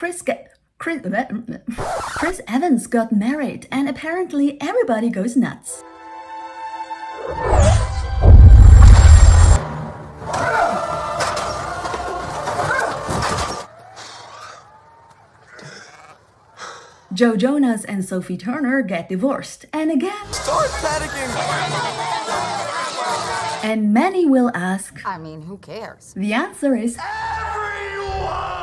Chris Evans got married, and apparently everybody goes nuts. Joe Jonas and Sophie Turner get divorced, and again. Start panicking! And many will ask, I mean, who cares? The answer is Everyone!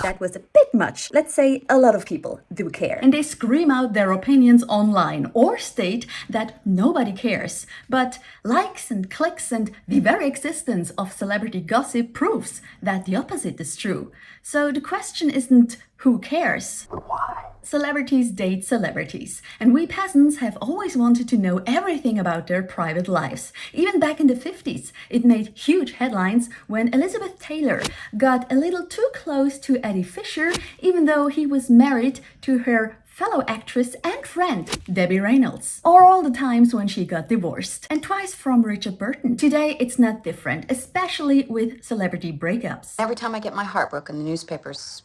that was a bit much. Let's say a lot of people do care. And they scream out their opinions online or state that nobody cares. But likes and clicks and the very existence of celebrity gossip proves that the opposite is true. So the question isn't who cares? Why? Celebrities date celebrities, and we peasants have always wanted to know everything about their private lives. Even back in the 50s, it made huge headlines when Elizabeth Taylor got a little too close to Eddie Fisher, even though he was married to her fellow actress and friend, Debbie Reynolds. Or all the times when she got divorced, and twice from Richard Burton. Today, it's not different, especially with celebrity breakups. Every time I get my heart broken, the newspapers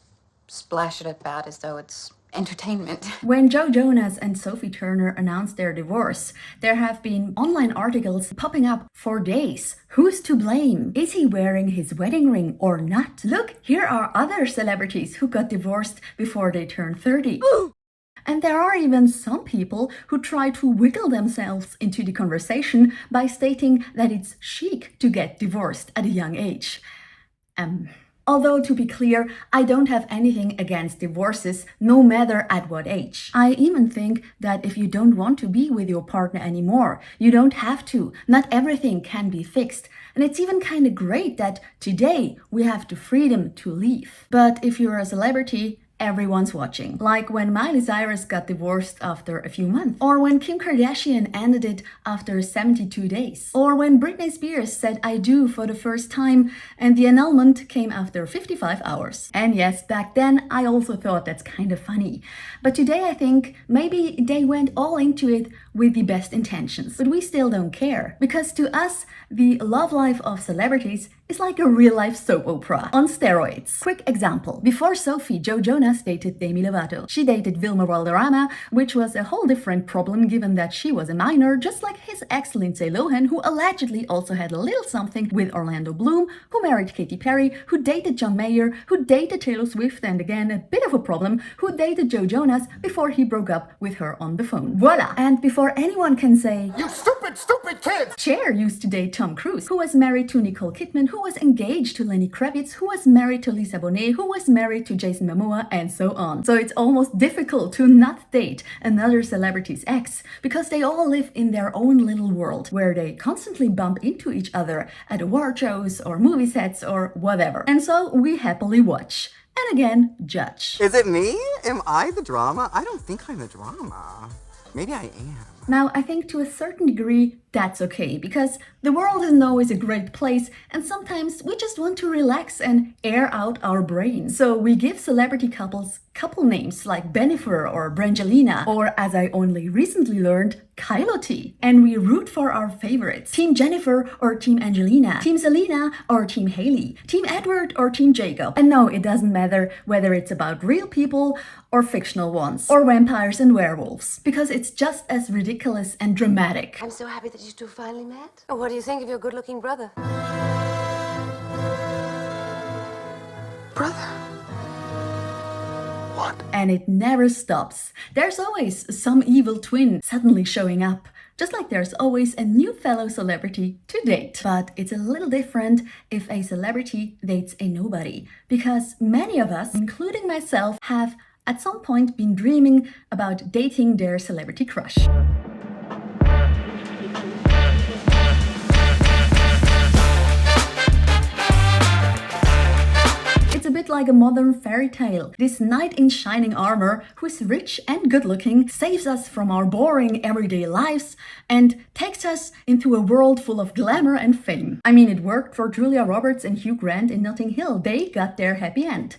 splash it about as though it's entertainment. When Joe Jonas and Sophie Turner announced their divorce, there have been online articles popping up for days. Who's to blame? Is he wearing his wedding ring or not? Look, here are other celebrities who got divorced before they turned 30. Ooh. And there are even some people who try to wiggle themselves into the conversation by stating that it's chic to get divorced at a young age. Although, to be clear, I don't have anything against divorces, no matter at what age. I even think that if you don't want to be with your partner anymore, you don't have to. Not everything can be fixed. And it's even kind of great that today we have the freedom to leave. But if you're a celebrity, everyone's watching. Like when Miley Cyrus got divorced after a few months, or when Kim Kardashian ended it after 72 days, or when Britney Spears said I do for the first time and the annulment came after 55 hours. And yes, back then I also thought that's kind of funny. But today I think maybe they went all into it with the best intentions. But we still don't care, because to us, the love life of celebrities is like a real-life soap opera on steroids. Quick example. Before Sophie, Joe Jonas dated Demi Lovato. She dated Vilma Valderrama, which was a whole different problem given that she was a minor, just like his ex Lindsay Lohan, who allegedly also had a little something with Orlando Bloom, who married Katy Perry, who dated John Mayer, who dated Taylor Swift, and again, a bit of a problem, who dated Joe Jonas before he broke up with her on the phone. Voila! And before anyone can say, You stupid kid! Cher used to date Tom Cruise, who was married to Nicole Kidman, who was engaged to Lenny Kravitz, who was married to Lisa Bonet, who was married to Jason Momoa, and so on. So it's almost difficult to not date another celebrity's ex, because they all live in their own little world, where they constantly bump into each other at award shows or movie sets or whatever. And so we happily watch. And again, judge. Is it me? Am I the drama? I don't think I'm the drama. Maybe I am. Now, I think to a certain degree, that's okay, because the world isn't always a great place, and sometimes we just want to relax and air out our brains. So we give celebrity couples couple names like Bennifer or Brangelina, or as I only recently learned, Kylo T. And we root for our favorites. Team Jennifer or Team Angelina, Team Selena or Team Haley, Team Edward or Team Jacob. And no, it doesn't matter whether it's about real people or fictional ones, or vampires and werewolves, because it's just as ridiculous and dramatic. I'm so happy that you two finally met. Oh, what do you think of your good-looking brother? Brother? What? And it never stops. There's always some evil twin suddenly showing up, just like there's always a new fellow celebrity to date. But it's a little different if a celebrity dates a nobody, because many of us, including myself, have at some point been dreaming about dating their celebrity crush. It's a bit like a modern fairy tale. This knight in shining armor, who's rich and good-looking, saves us from our boring everyday lives and takes us into a world full of glamour and fame. I mean, it worked for Julia Roberts and Hugh Grant in Notting Hill. They got their happy end.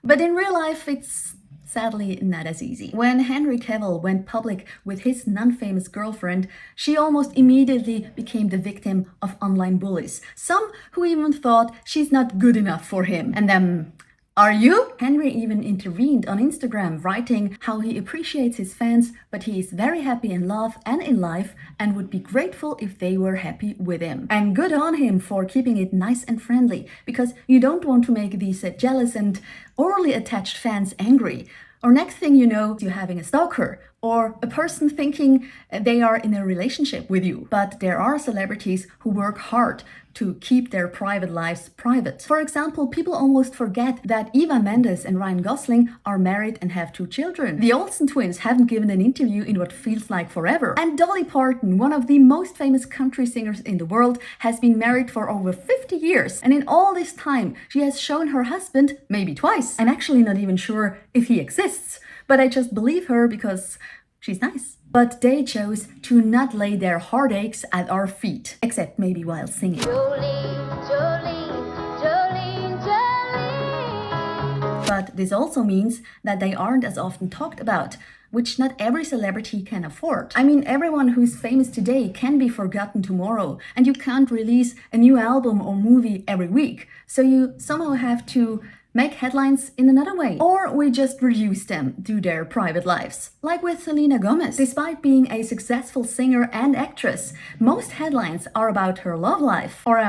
But in real life, it's sadly not as easy. When Henry Cavill went public with his non-famous girlfriend, she almost immediately became the victim of online bullies. Some who even thought she's not good enough for him. And then Are you? Henry even intervened on Instagram, writing how he appreciates his fans, but he is very happy in love and in life and would be grateful if they were happy with him. And good on him for keeping it nice and friendly, because you don't want to make these jealous and overly attached fans angry. Or next thing you know, you're having a stalker or a person thinking they are in a relationship with you. But there are celebrities who work hard to keep their private lives private. For example, people almost forget that Eva Mendes and Ryan Gosling are married and have 2 children. The Olsen twins haven't given an interview in what feels like forever. And Dolly Parton, one of the most famous country singers in the world, has been married for over 50 years. And in all this time, she has shown her husband maybe twice. I'm actually not even sure if he exists, but I just believe her because she's nice. But they chose to not lay their heartaches at our feet, except maybe while singing. Jolene, Jolene, Jolene, Jolene. But this also means that they aren't as often talked about, which not every celebrity can afford. I mean, everyone who's famous today can be forgotten tomorrow, and you can't release a new album or movie every week. So you somehow have to make headlines in another way. Or we just reduce them to their private lives. Like with Selena Gomez. Despite being a successful singer and actress, most headlines are about her love life, or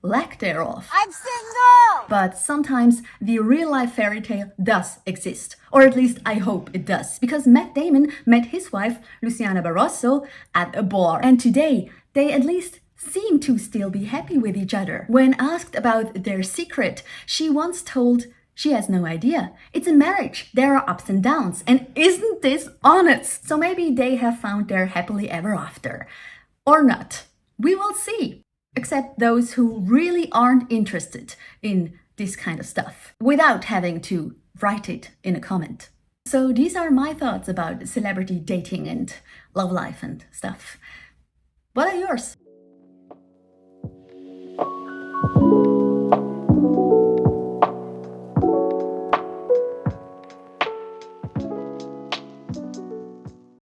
lack thereof. I'm single! But sometimes the real-life fairy tale does exist. Or at least I hope it does. Because Matt Damon met his wife, Luciana Barroso, at a bar. And today, they at least seem to still be happy with each other. When asked about their secret, she once told she has no idea. It's a marriage. There are ups and downs. And isn't this honest? So maybe they have found their happily ever after. Or not. We will see. Except those who really aren't interested in this kind of stuff, without having to write it in a comment. So these are my thoughts about celebrity dating and love life and stuff. What are yours?